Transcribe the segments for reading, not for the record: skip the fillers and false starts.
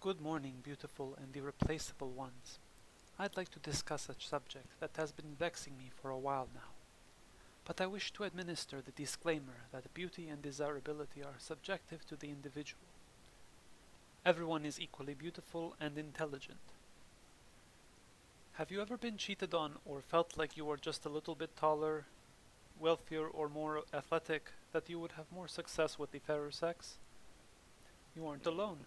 Good morning, beautiful and irreplaceable ones. I'd like to discuss a subject that has been vexing me for a while now. But I wish to administer the disclaimer that beauty and desirability are subjective to the individual. Everyone is equally beautiful and intelligent. Have you ever been cheated on or felt like you were just a little bit taller, wealthier, or more athletic, that you would have more success with the fairer sex? You aren't alone.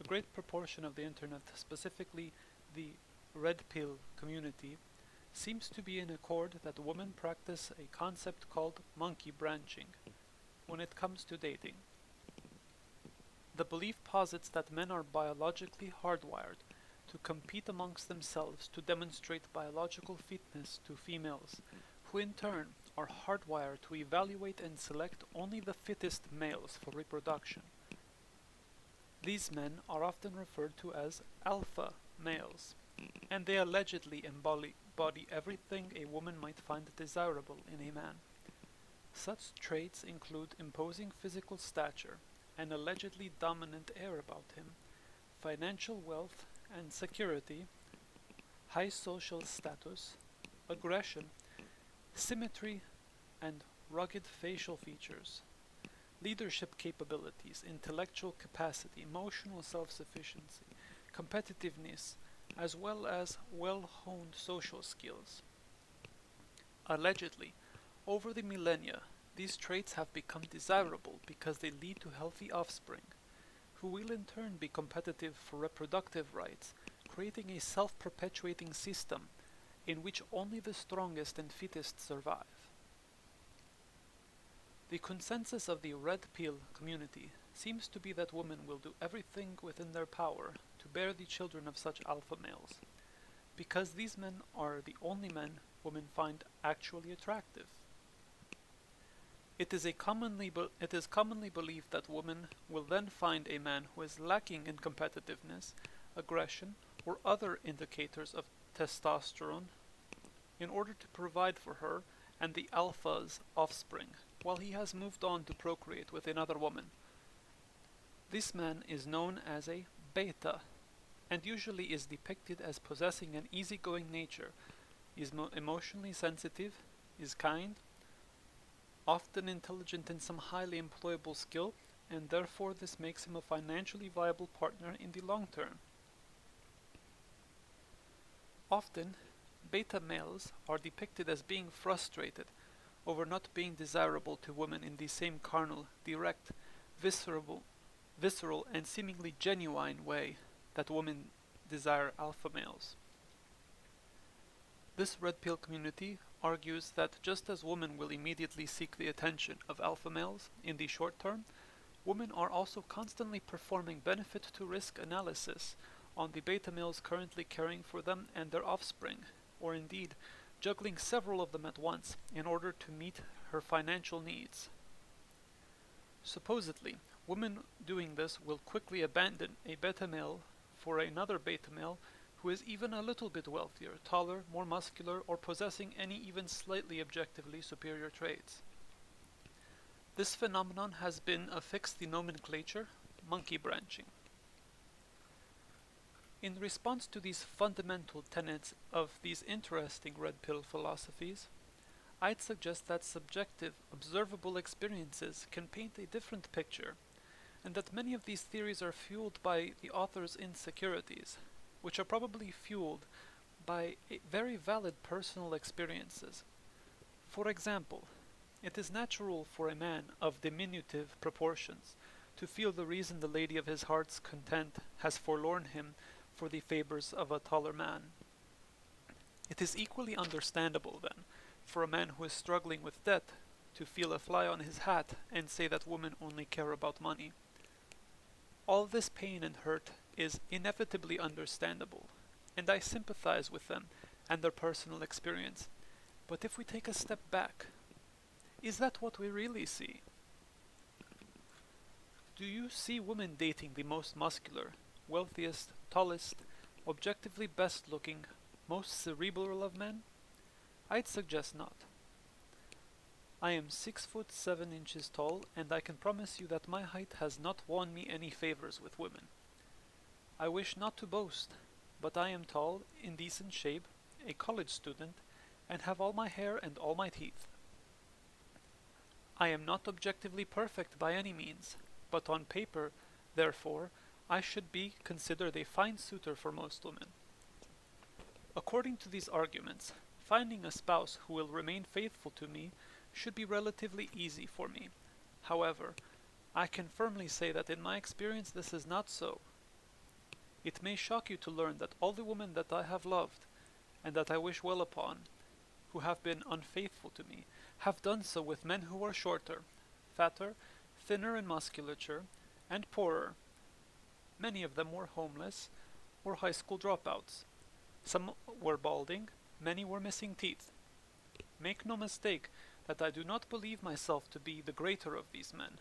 A great proportion of the internet, specifically the red pill community, seems to be in accord that women practice a concept called monkey branching when it comes to dating. The belief posits that men are biologically hardwired to compete amongst themselves to demonstrate biological fitness to females, who in turn are hardwired to evaluate and select only the fittest males for reproduction. These men are often referred to as alpha males, and they allegedly embody everything a woman might find desirable in a man. Such traits include imposing physical stature, an allegedly dominant air about him, financial wealth and security, high social status, aggression, symmetry, and rugged facial features. Leadership capabilities, intellectual capacity, emotional self-sufficiency, competitiveness, as well as well-honed social skills. Allegedly, over the millennia, these traits have become desirable because they lead to healthy offspring, who will in turn be competitive for reproductive rights, creating a self-perpetuating system in which only the strongest and fittest survive. The consensus of the red pill community seems to be that women will do everything within their power to bear the children of such alpha males, because these men are the only men women find actually attractive. It is commonly believed that women will then find a man who is lacking in competitiveness, aggression, or other indicators of testosterone in order to provide for her and the alpha's offspring, while he has moved on to procreate with another woman. This man is known as a beta, and usually is depicted as possessing an easygoing nature, is emotionally sensitive, is kind, often intelligent in some highly employable skill, and therefore this makes him a financially viable partner in the long term. Often, beta males are depicted as being frustrated over not being desirable to women in the same carnal, direct, visceral and seemingly genuine way that women desire alpha males. This red pill community argues that just as women will immediately seek the attention of alpha males in the short term, women are also constantly performing benefit to risk analysis on the beta males currently caring for them and their offspring, or indeed juggling several of them at once in order to meet her financial needs. Supposedly, women doing this will quickly abandon a beta male for another beta male who is even a little bit wealthier, taller, more muscular, or possessing any even slightly objectively superior traits. This phenomenon has been affixed the nomenclature monkey branching. In response to these fundamental tenets of these interesting red pill philosophies, I'd suggest that subjective, observable experiences can paint a different picture, and that many of these theories are fueled by the author's insecurities, which are probably fueled by very valid personal experiences. For example, it is natural for a man of diminutive proportions to feel the reason the lady of his heart's content has forlorn him for the favors of a taller man. It is equally understandable, then, for a man who is struggling with debt to feel a fly on his hat and say that women only care about money. All this pain and hurt is inevitably understandable, and I sympathize with them and their personal experience. But if we take a step back, is that what we really see? Do you see women dating the most muscular, wealthiest, tallest, objectively best looking, most cerebral of men? I'd suggest not. I am 6 foot 7 inches tall, and I can promise you that my height has not won me any favors with women. I wish not to boast, but I am tall, in decent shape, a college student, and have all my hair and all my teeth. I am not objectively perfect by any means, but on paper, therefore, I should be considered a fine suitor for most women. According to these arguments, finding a spouse who will remain faithful to me should be relatively easy for me. However, I can firmly say that in my experience this is not so. It may shock you to learn that all the women that I have loved, and that I wish well upon, who have been unfaithful to me, have done so with men who were shorter, fatter, thinner in musculature, and poorer. Many of them were homeless, or high school dropouts. Some were balding, many were missing teeth. Make no mistake that I do not believe myself to be the greater of these men.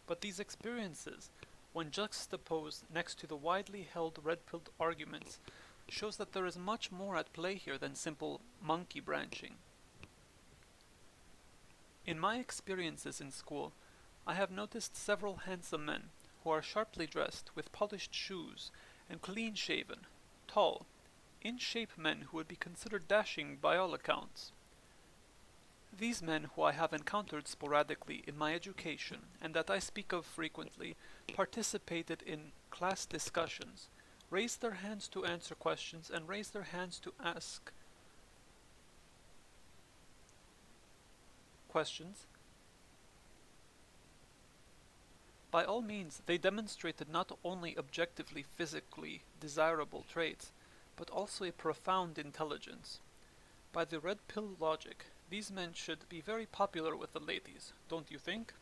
But these experiences, when juxtaposed next to the widely held red-pilled arguments, shows that there is much more at play here than simple monkey branching. In my experiences in school, I have noticed several handsome men who are sharply dressed, with polished shoes, and clean-shaven, tall, in-shape men who would be considered dashing by all accounts. These men, who I have encountered sporadically in my education and that I speak of frequently, participated in class discussions, raised their hands to answer questions, and raised their hands to ask questions. By all means, they demonstrated not only objectively physically desirable traits, but also a profound intelligence. By the red pill logic, these men should be very popular with the ladies, don't you think?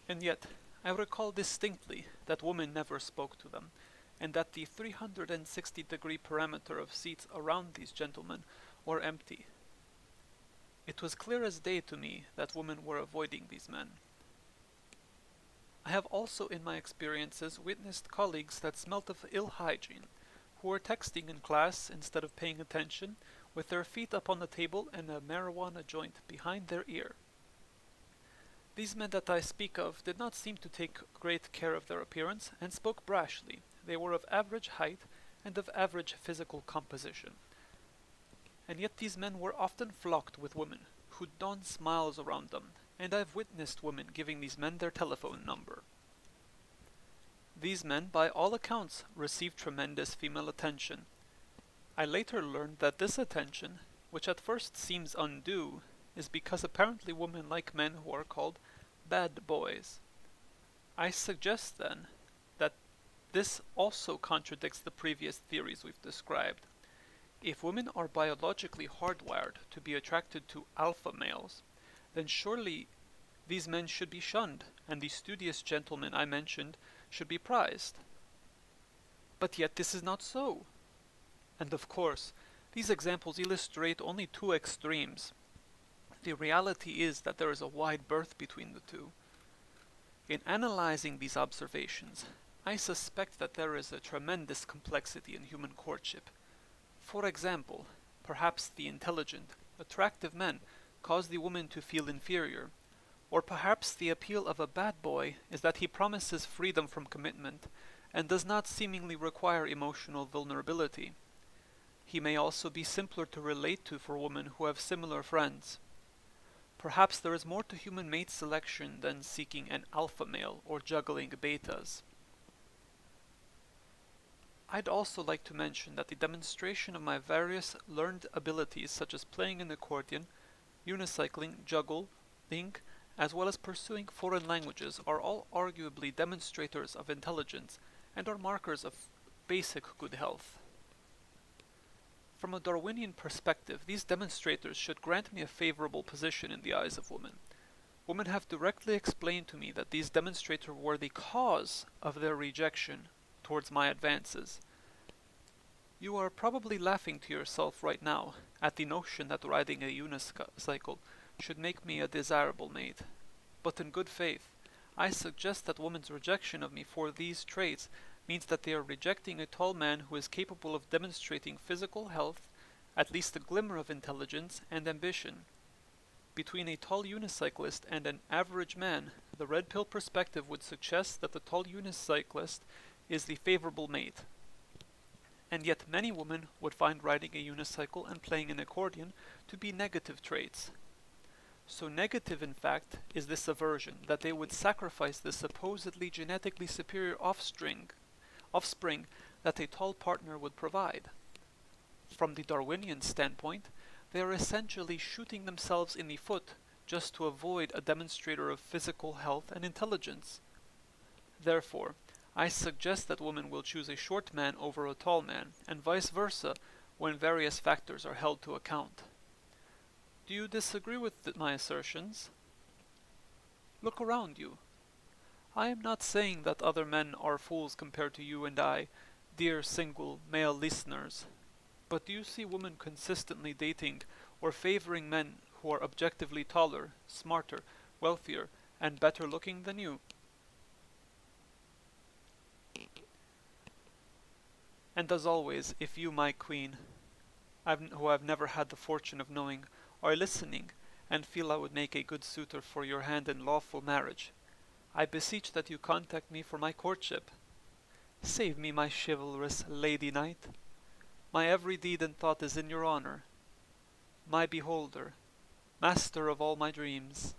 And yet, I recall distinctly that women never spoke to them, and that the 360-degree perimeter of seats around these gentlemen were empty. It was clear as day to me that women were avoiding these men. I have also in my experiences witnessed colleagues that smelt of ill hygiene, who were texting in class instead of paying attention, with their feet up on the table and a marijuana joint behind their ear. These men that I speak of did not seem to take great care of their appearance, and spoke brashly. They were of average height and of average physical composition. And yet these men were often flocked with women, who donned smiles around them, and I've witnessed women giving these men their telephone number. These men, by all accounts, received tremendous female attention. I later learned that this attention, which at first seems undue, is because apparently women like men who are called bad boys. I suggest then that this also contradicts the previous theories we've described. If women are biologically hardwired to be attracted to alpha males, then surely these men should be shunned, and the studious gentlemen I mentioned should be prized. But yet this is not so. And of course, these examples illustrate only two extremes. The reality is that there is a wide berth between the two. In analyzing these observations, I suspect that there is a tremendous complexity in human courtship. For example, perhaps the intelligent, attractive men cause the woman to feel inferior, or perhaps the appeal of a bad boy is that he promises freedom from commitment and does not seemingly require emotional vulnerability. He may also be simpler to relate to for women who have similar friends. Perhaps there is more to human mate selection than seeking an alpha male or juggling betas. I'd also like to mention that the demonstration of my various learned abilities such as playing an accordion, unicycling, juggling, as well as pursuing foreign languages are all arguably demonstrators of intelligence and are markers of basic good health. From a Darwinian perspective, these demonstrators should grant me a favorable position in the eyes of women. Women have directly explained to me that these demonstrators were the cause of their rejection towards my advances. You are probably laughing to yourself right now at the notion that riding a unicycle should make me a desirable mate. But in good faith, I suggest that women's rejection of me for these traits means that they are rejecting a tall man who is capable of demonstrating physical health, at least a glimmer of intelligence, and ambition. Between a tall unicyclist and an average man, the red pill perspective would suggest that the tall unicyclist is the favorable mate, and yet many women would find riding a unicycle and playing an accordion to be negative traits. So negative, in fact, is this aversion that they would sacrifice the supposedly genetically superior offspring that a tall partner would provide. From the Darwinian standpoint, they are essentially shooting themselves in the foot just to avoid a demonstrator of physical health and intelligence. Therefore, I suggest that women will choose a short man over a tall man, and vice versa, when various factors are held to account. Do you disagree with my assertions? Look around you. I am not saying that other men are fools compared to you and I, dear single male listeners, but do you see women consistently dating or favoring men who are objectively taller, smarter, wealthier, and better looking than you? And as always, if you, my queen, who I've never had the fortune of knowing, are listening, and feel I would make a good suitor for your hand in lawful marriage, I beseech that you contact me for my courtship. Save me, my chivalrous lady knight. My every deed and thought is in your honor. My beholder, master of all my dreams.